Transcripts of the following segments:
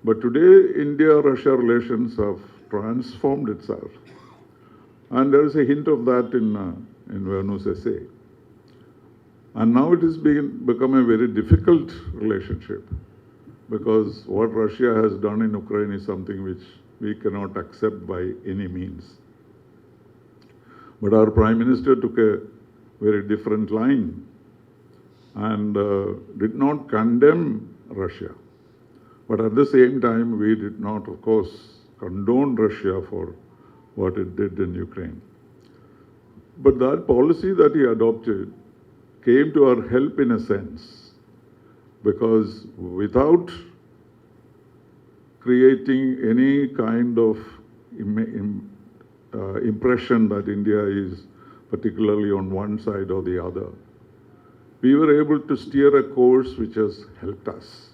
But today, India-Russia relations have transformed itself. And there is a hint of that in Venu's essay. And now it has become a very difficult relationship because what Russia has done in Ukraine is something which we cannot accept by any means. But our Prime Minister took a very different line and did not condemn Russia. But at the same time, we did not, of course, condone Russia for what it did in Ukraine. But that policy that he adopted came to our help in a sense, because without creating any kind of impression that India is particularly on one side or the other, we were able to steer a course which has helped us.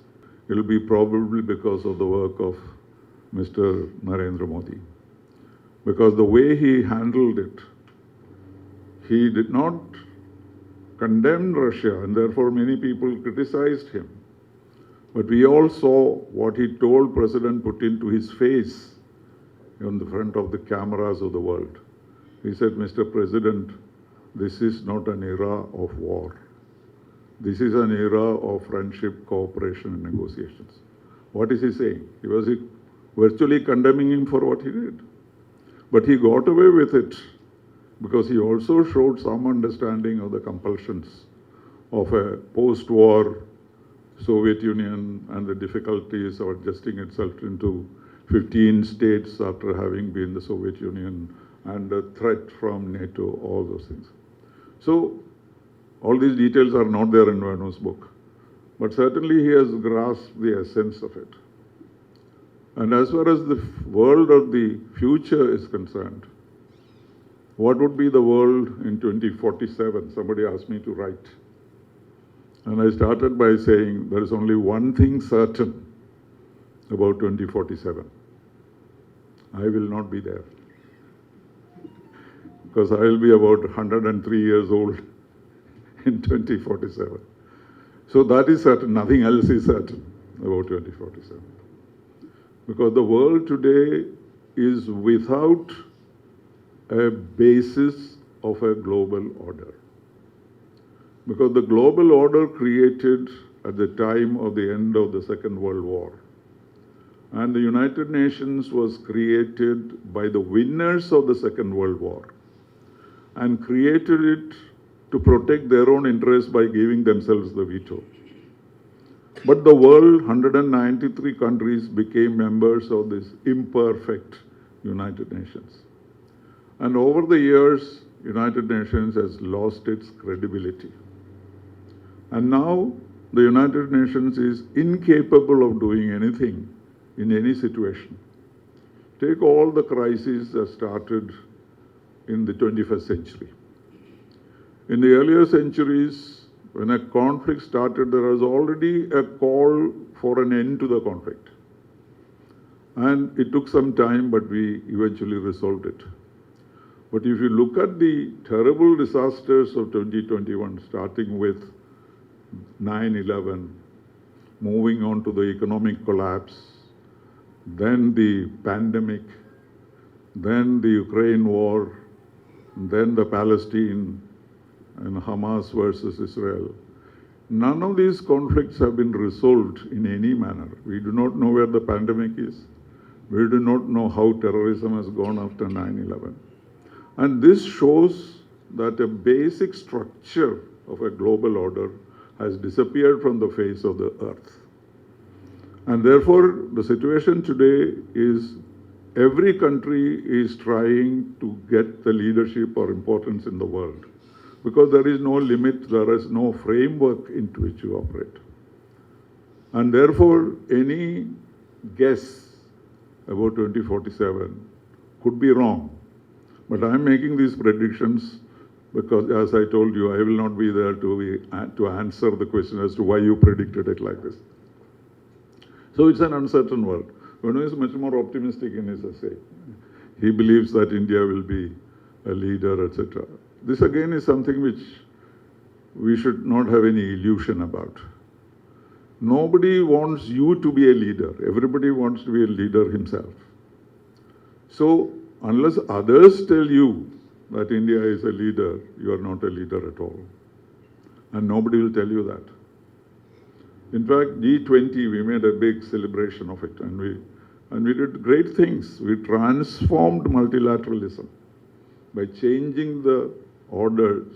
It will be probably because of the work of Mr. Narendra Modi. Because the way he handled it, he did not condemn Russia, and therefore many people criticized him. But we all saw what he told President Putin to his face on the front of the cameras of the world. He said, "Mr. President, this is not an era of war. This is an era of friendship, cooperation, and negotiations." What is he saying? He was virtually condemning him for what he did. But he got away with it because he also showed some understanding of the compulsions of a post-war Soviet Union and the difficulties of adjusting itself into 15 states after having been the Soviet Union and the threat from NATO, all those things. So all these details are not there in Venu's book, but certainly he has grasped the essence of it. And as far as the world of the future is concerned, what would be the world in 2047? Somebody asked me to write. And I started by saying there is only one thing certain about 2047. I will not be there. Because I will be about 103 years old in 2047. So that is certain. Nothing else is certain about 2047. Because the world today is without a basis of a global order. Because the global order created at the time of the end of the Second World War, and the United Nations was created by the winners of the Second World War, and created it to protect their own interests by giving themselves the veto. But the world, 193 countries, became members of this imperfect United Nations. And over the years, United Nations has lost its credibility. And now the United Nations is incapable of doing anything in any situation. Take all the crises that started in the 21st century. In the earlier centuries, when a conflict started, there was already a call for an end to the conflict. And it took some time, but we eventually resolved it. But if you look at the terrible disasters of 2021, starting with 9/11, moving on to the economic collapse, then the pandemic, then the Ukraine war, then the Palestine and Hamas versus Israel. None of these conflicts have been resolved in any manner. We do not know where the pandemic is. We do not know how terrorism has gone after 9/11. And this shows that a basic structure of a global order has disappeared from the face of the earth. And therefore, the situation today is every country is trying to get the leadership or importance in the world, because there is no limit, there is no framework into which you operate. And therefore, any guess about 2047 could be wrong. But I'm making these predictions because, as I told you, I will not be there to answer the question as to why you predicted it like this. So it's an uncertain world. Venu is much more optimistic in his essay. He believes that India will be a leader, etc. This again is something which we should not have any illusion about. nobody wants you to be a leader. Everybody wants to be a leader himself. So unless others tell you that India is a leader, you are not a leader at all. And nobody will tell you that. In fact, G20, we made a big celebration of it, and we did great things. We transformed multilateralism by changing the orders,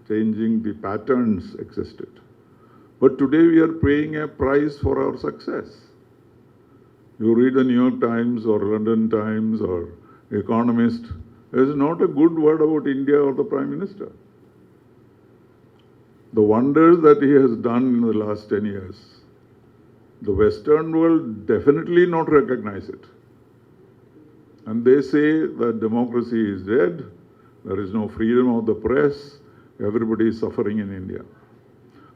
changing the patterns existed. But today we are paying a price for our success. You read the New York Times or London Times or Economist, there is not a good word about India or the Prime Minister. The wonders that he has done in the last 10 years, the Western world definitely not recognize it. And they say that democracy is dead, there is no freedom of the press, everybody is suffering in India.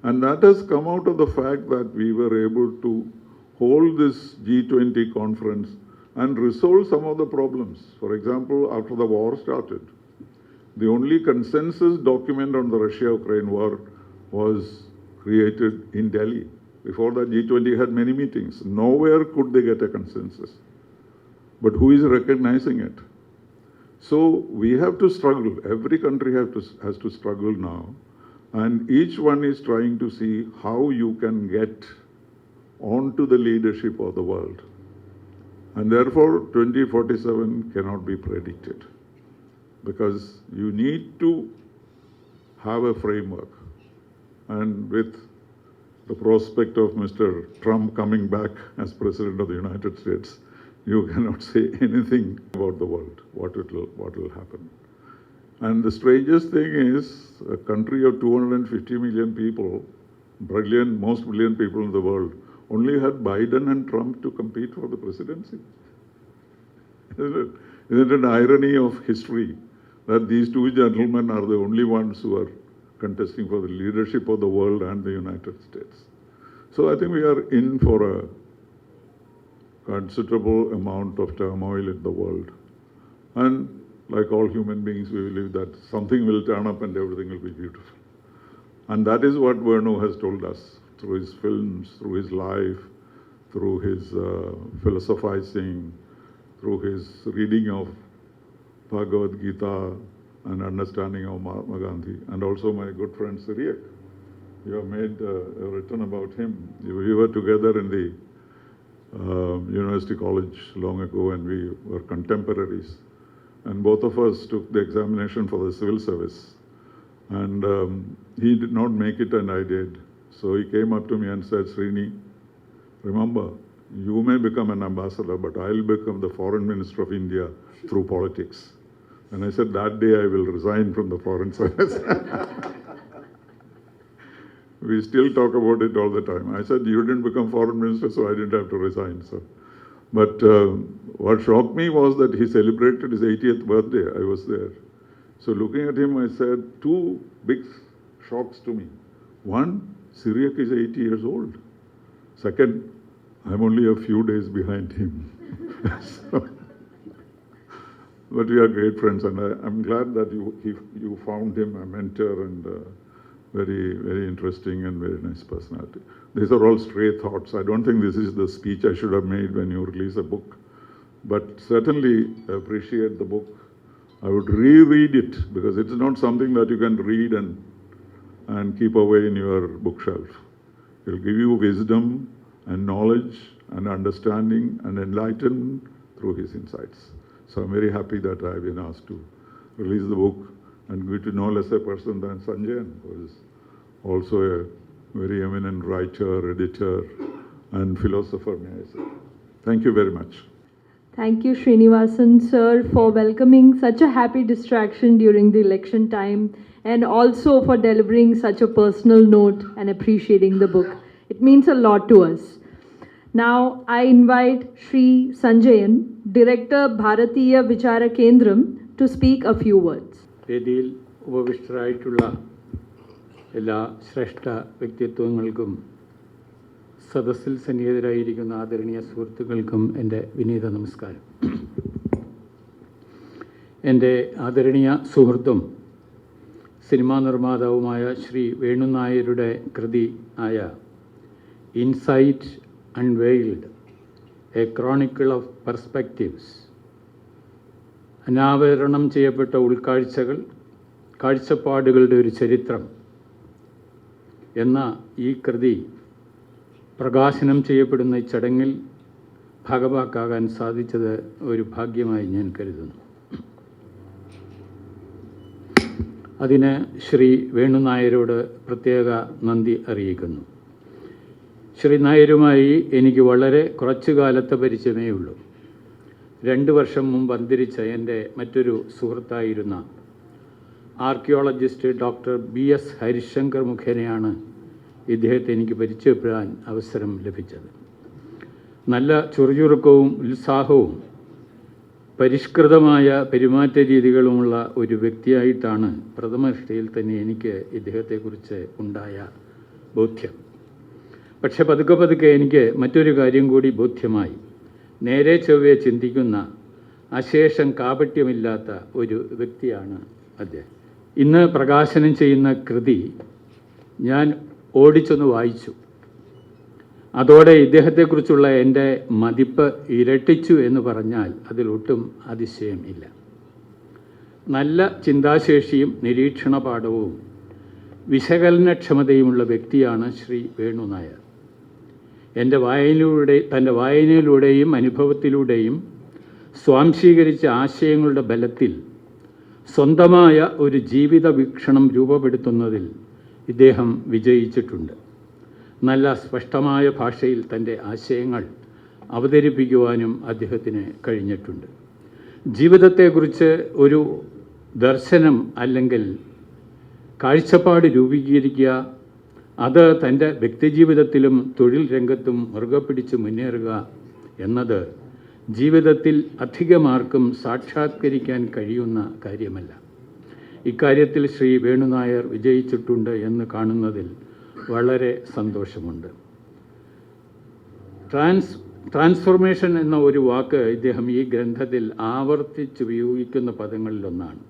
And that has come out of the fact that we were able to hold this G20 conference and resolve some of the problems. For example, after the war started, the only consensus document on the Russia-Ukraine war was created in Delhi. Before that, G20 had many meetings. Nowhere could they get a consensus. But who is recognizing it? So we have to struggle. Every country has to struggle now. And each one is trying to see how you can get onto the leadership of the world. And therefore, 2047 cannot be predicted, because you need to have a framework. And with the prospect of Mr. Trump coming back as President of the United States, you cannot say anything about the world, what will happen. And the strangest thing is, a country of 250 million people, most brilliant people in the world, only had Biden and Trump to compete for the presidency. Isn't it an irony of history that these two gentlemen are the only ones who are contesting for the leadership of the world and the United States? So I think we are in for a considerable amount of turmoil in the world. And like all human beings, we believe that something will turn up and everything will be beautiful. And that is what Venu has told us through his films, through his life, through his philosophizing, through his reading of Bhagavad Gita and understanding of Mahatma Gandhi, and also my good friend Cyriac. You have made written about him. We were together in the University College long ago, and we were contemporaries. And both of us took the examination for the civil service. And he did not make it, and I did. So he came up to me and said, Srini, remember, you may become an ambassador, but I'll become the foreign minister of India through politics. And I said, that day I will resign from the foreign service. We still talk about it all the time. I said, you didn't become foreign minister, so I didn't have to resign. So. But what shocked me was that he celebrated his 80th birthday. I was there. So looking at him, I said, two big shocks to me. One, Cyriac is 80 years old. Second, I'm only a few days behind him. But we are great friends, and I'm glad that you found him a mentor and very, very interesting and very nice personality. These are all stray thoughts. I don't think this is the speech I should have made when you release a book. But certainly appreciate the book. I would reread it, because it's not something that you can read and keep away in your bookshelf. It will give you wisdom and knowledge and understanding and enlightenment through his insights. So I'm very happy that I've been asked to release the book and get to no less a person than Sanjayan, who is also a very eminent writer, editor, and philosopher, may I say. Thank you very much. Thank you, Srinivasan sir, for welcoming such a happy distraction during the election time, and also for delivering such a personal note and appreciating the book. It means a lot to us. Now, I invite Shri Sanjayan, Director, Bharatiya Vichara Kendram, to speak a few words. വേദിയിൽ ഉപവിഷ്ടരായിട്ടുള്ള എല്ലാ ശ്രേഷ്ഠ വ്യക്തിത്വങ്ങൾക്കും സദസ്സിൽ സന്നിഹിതരായിരിക്കുന്ന ആദരണീയ സുഹൃത്തുക്കൾക്കും എൻ്റെ വിനീത നമസ്കാരം. എൻ്റെ ആദരണീയ സുഹൃത്തും cinema നിർമ്മാതാവുമായ Shri Venu നായരുടെ കൃതി ആയ insight unveiled, A Chronicle of perspectives, അനാവരണം ചെയ്യപ്പെട്ട ഉൾക്കാഴ്ചകൾ, കാഴ്ചപ്പാടുകളുടെ ഒരു ചരിത്രം എന്ന ഈ കൃതി പ്രകാശനം ചെയ്യപ്പെടുന്ന ഈ ചടങ്ങിൽ ഭാഗവാക്കാകാൻ സാധിച്ചത് ഒരു ഭാഗ്യമായി ഞാൻ കരുതുന്നു. അതിന് ശ്രീ വേണു നായരോട് പ്രത്യേക നന്ദി അറിയിക്കുന്നു. ശ്രീ നായരുമായി എനിക്ക് വളരെ കുറച്ചു കാലത്തെ പരിചയമേ ഉള്ളൂ. 2 വർഷം മുമ്പ് അന്തരിച്ച എൻ്റെ മറ്റൊരു സുഹൃത്തായിരുന്ന ആർക്കിയോളജിസ്റ്റ് ഡോക്ടർ BS ഹരിശങ്കർ മുഖേനയാണ് ഇദ്ദേഹത്തെ എനിക്ക് പരിചയപ്പെടാൻ അവസരം ലഭിച്ചത്. നല്ല ചുറുചുറുക്കവും ഉത്സാഹവും പരിഷ്കൃതമായ പെരുമാറ്റ രീതികളുമുള്ള ഒരു വ്യക്തിയായിട്ടാണ് പ്രഥമദൃഷ്ടിയിൽ തന്നെ എനിക്ക് ഇദ്ദേഹത്തെക്കുറിച്ച് ഉണ്ടായ ബോധ്യം. പക്ഷെ പതുക്കെ പതുക്കെ എനിക്ക് മറ്റൊരു കാര്യം കൂടി ബോധ്യമായി. നേരെ ചൊവ്വേ ചിന്തിക്കുന്ന, അശേഷം കാപട്യമില്ലാത്ത ഒരു വ്യക്തിയാണ് അദ്ദേഹം. ഇന്ന് പ്രകാശനം ചെയ്യുന്ന കൃതി ഞാൻ ഓടിച്ചൊന്ന് വായിച്ചു. അതോടെ ഇദ്ദേഹത്തെക്കുറിച്ചുള്ള എൻ്റെ മതിപ്പ് ഇരട്ടിച്ചു എന്ന് പറഞ്ഞാൽ അതിലൊട്ടും അതിശയം ഇല്ല. നല്ല ചിന്താശേഷിയും നിരീക്ഷണപാഠവും വിശകലനക്ഷമതയുമുള്ള വ്യക്തിയാണ് ശ്രീ വേണു നായർ. തൻ്റെ വായനയിലൂടെയും അനുഭവത്തിലൂടെയും സ്വാംശീകരിച്ച ആശയങ്ങളുടെ ബലത്തിൽ സ്വന്തമായ ഒരു ജീവിത വീക്ഷണം രൂപപ്പെടുത്തുന്നതിൽ ഇദ്ദേഹം വിജയിച്ചിട്ടുണ്ട്. നല്ല സ്പഷ്ടമായ ഭാഷയിൽ തൻ്റെ ആശയങ്ങൾ അവതരിപ്പിക്കുവാനും അദ്ദേഹത്തിന് കഴിഞ്ഞിട്ടുണ്ട്. ജീവിതത്തെക്കുറിച്ച് ഒരു ദർശനം അല്ലെങ്കിൽ കാഴ്ചപ്പാട് രൂപീകരിക്കുക, അത് തൻ്റെ വ്യക്തിജീവിതത്തിലും തൊഴിൽ രംഗത്തും മുറുകെ പിടിച്ച് മുന്നേറുക എന്നത് ജീവിതത്തിൽ അധികമാർക്കും സാക്ഷാത്കരിക്കാൻ കഴിയുന്ന കാര്യമല്ല. ഇക്കാര്യത്തിൽ ശ്രീ വേണു നായർ വിജയിച്ചിട്ടുണ്ട് എന്ന് കാണുന്നതിൽ വളരെ സന്തോഷമുണ്ട്. ട്രാൻസ്ഫോർമേഷൻ എന്ന ഒരു വാക്ക് ഇദ്ദേഹം ഈ ഗ്രന്ഥത്തിൽ ആവർത്തിച്ചുപയോഗിക്കുന്ന പദങ്ങളിലൊന്നാണ്.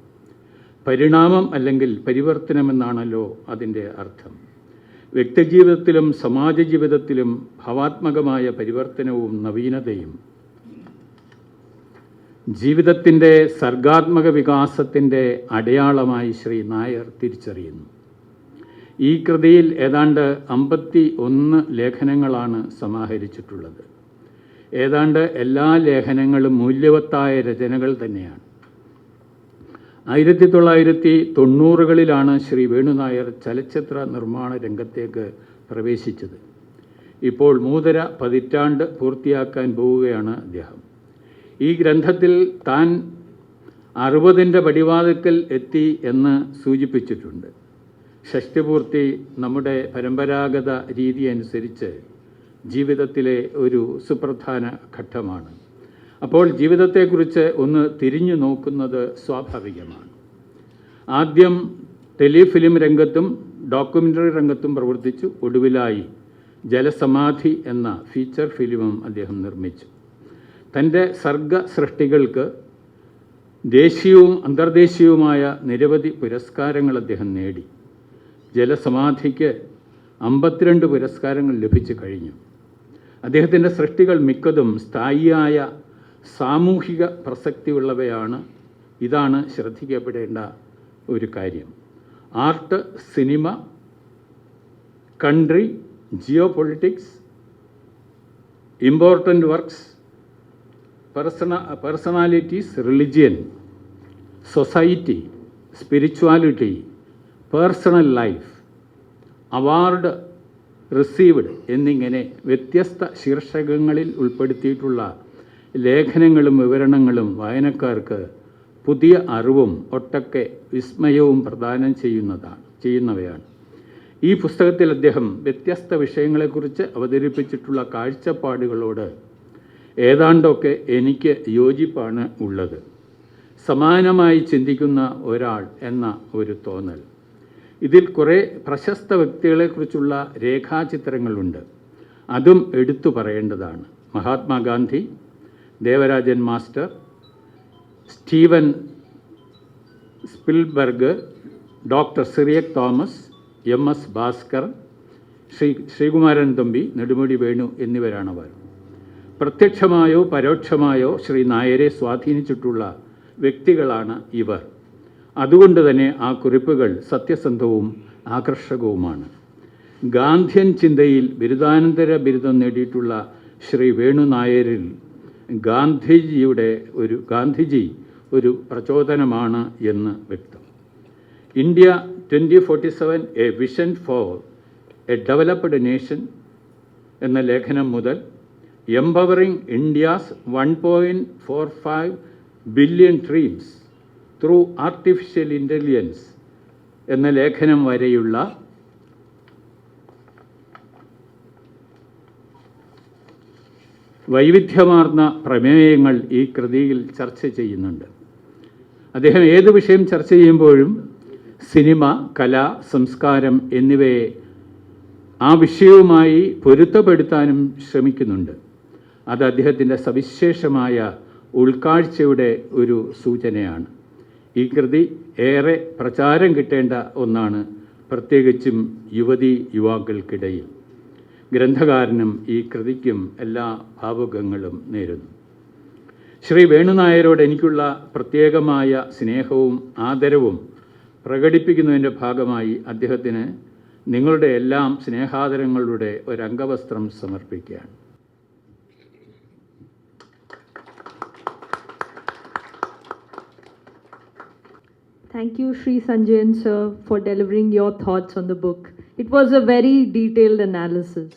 പരിണാമം അല്ലെങ്കിൽ പരിവർത്തനമെന്നാണല്ലോ അതിൻ്റെ അർത്ഥം. വ്യക്തിജീവിതത്തിലും സമാജ ജീവിതത്തിലും ഭാവാത്മകമായ പരിവർത്തനവും നവീനതയും ജീവിതത്തിൻ്റെ സർഗാത്മക വികാസത്തിൻ്റെ അടയാളമായി ശ്രീ നായർ തിരിച്ചറിയുന്നു. ഈ കൃതിയിൽ ഏതാണ്ട് 51 ലേഖനങ്ങളാണ് സമാഹരിച്ചിട്ടുള്ളത്. ഏതാണ്ട് എല്ലാ ലേഖനങ്ങളും മൂല്യവത്തായ രചനകൾ തന്നെയാണ്. 1990കളിലാണ് ശ്രീ വേണു നായർ ചലച്ചിത്ര നിർമ്മാണ രംഗത്തേക്ക് പ്രവേശിച്ചത്. ഇപ്പോൾ 3.5 പതിറ്റാണ്ട് പൂർത്തിയാക്കാൻ പോവുകയാണ് അദ്ദേഹം. ഈ ഗ്രന്ഥത്തിൽ താൻ 60ൻ്റെ പടിവാതിൽക്കൽ എത്തി എന്ന് സൂചിപ്പിച്ചിട്ടുണ്ട്. ഷഷ്ടിപൂർത്തി നമ്മുടെ പരമ്പരാഗത രീതി അനുസരിച്ച് ജീവിതത്തിലെ ഒരു സുപ്രധാന ഘട്ടമാണ്. അപ്പോൾ ജീവിതത്തെക്കുറിച്ച് ഒന്ന് തിരിഞ്ഞു നോക്കുന്നത് സ്വാഭാവികമാണ്. ആദ്യം ടെലിഫിലിം രംഗത്തും ഡോക്യുമെൻ്ററി രംഗത്തും പ്രവർത്തിച്ചു. ഒടുവിലായി ജലസമാധി എന്ന ഫീച്ചർ ഫിലിമും അദ്ദേഹം നിർമ്മിച്ചു. തൻ്റെ സർഗ സൃഷ്ടികൾക്ക് ദേശീയവും അന്തർദേശീയവുമായ നിരവധി പുരസ്കാരങ്ങൾ അദ്ദേഹം നേടി. ജലസമാധിക്ക് 52 പുരസ്കാരങ്ങൾ ലഭിച്ചു കഴിഞ്ഞു. അദ്ദേഹത്തിൻ്റെ സൃഷ്ടികൾ മിക്കതും സ്ഥായിയായ സാമൂഹിക പ്രസക്തിയുള്ളവയാണ്. ഇതാണ് ശ്രദ്ധിക്കപ്പെടേണ്ട ഒരു കാര്യം. Art, cinema, country, geopolitics, important works, personalities, religion, society, spirituality, personal life, award received എന്നിങ്ങനെ വ്യത്യസ്ത ശീർഷകങ്ങളിൽ ഉൾപ്പെടുത്തിയിട്ടുള്ള ലേഖനങ്ങളും വിവരണങ്ങളും പുതിയ അറിവും ഒട്ടൊക്കെ വിസ്മയവും പ്രദാനം ചെയ്യുന്നവയാണ്. ഈ പുസ്തകത്തിൽ അദ്ദേഹം വ്യത്യസ്ത വിഷയങ്ങളെക്കുറിച്ച് അവതരിപ്പിച്ചിട്ടുള്ള കാഴ്ചപ്പാടുകളോട് ഏതാണ്ടൊക്കെ എനിക്ക് യോജിപ്പാണ് ഉള്ളത്. സമാനമായി ചിന്തിക്കുന്ന ഒരാൾ എന്ന ഒരു തോന്നൽ. ഇതിൽ കുറേ പ്രശസ്ത വ്യക്തികളെക്കുറിച്ചുള്ള രേഖാചിത്രങ്ങളുണ്ട്. അതും എടുത്തു പറയേണ്ടതാണ്. Mahatma Gandhi, Devarajan master, Steven Spielberg, doctor Cyriac Thomas, MS Bhaskar, Sreekumaran Thampi, Nedumudi Venu എന്നിവരാണവർ. പ്രത്യക്ഷമായോ പരോക്ഷമായോ ശ്രീ നായരെ സ്വാധീനിച്ചിട്ടുള്ള വ്യക്തികളാണ് ഇവർ. അതുകൊണ്ട് തന്നെ ആ കുറിപ്പുകൾ സത്യസന്ധവും ആകർഷകവുമാണ്. ഗാന്ധിയൻ ചിന്തയിൽ ബിരുദാനന്തര ബിരുദം നേടിയിട്ടുള്ള ശ്രീ വേണു നായരിൽ ഗാന്ധിജി ഒരു പ്രചോദനമാണ് എന്ന് വ്യക്തം. India 2047 A vision four A developed nation എന്ന ലേഖനം മുതൽ empowering India's 1.45 billion dreams through artificial intelligence എന്ന ലേഖനം വരെയുള്ള വൈവിധ്യമാർന്ന പ്രമേയങ്ങൾ ഈ കൃതിയിൽ ചർച്ച ചെയ്യുന്നുണ്ട്. അദ്ദേഹം ഏത് വിഷയം ചർച്ച ചെയ്യുമ്പോഴും സിനിമ, കല, സംസ്കാരം എന്നിവയെ ആ വിഷയവുമായി പൊരുത്തപ്പെടുത്താനും ശ്രമിക്കുന്നുണ്ട്. അത് അദ്ദേഹത്തിൻ്റെ സവിശേഷമായ ഉൾക്കാഴ്ചയുടെ ഒരു സൂചനയാണ്. ഈ കൃതി ഏറെ പ്രചാരം കിട്ടേണ്ട ഒന്നാണ്, പ്രത്യേകിച്ചും യുവതീ-യുവാക്കൾക്കിടയിൽ. ഗ്രന്ഥകാരനും ഈ കൃതിക്കും എല്ലാ ഭാവുകങ്ങളും നേരുന്നു. ശ്രീ വേണുനായരോട് എനിക്കുള്ള പ്രത്യേകമായ സ്നേഹവും ആദരവും പ്രകടിപ്പിക്കുന്നതിൻ്റെ ഭാഗമായി അദ്ദേഹത്തിന് നിങ്ങളുടെ എല്ലാം സ്നേഹാദരങ്ങളുടെ ഒരംഗവസ്ത്രം സമർപ്പിക്കുകയാണ്. Thank you, Sri Sanjayan sir, for delivering your thoughts on the book. It was a very detailed analysis.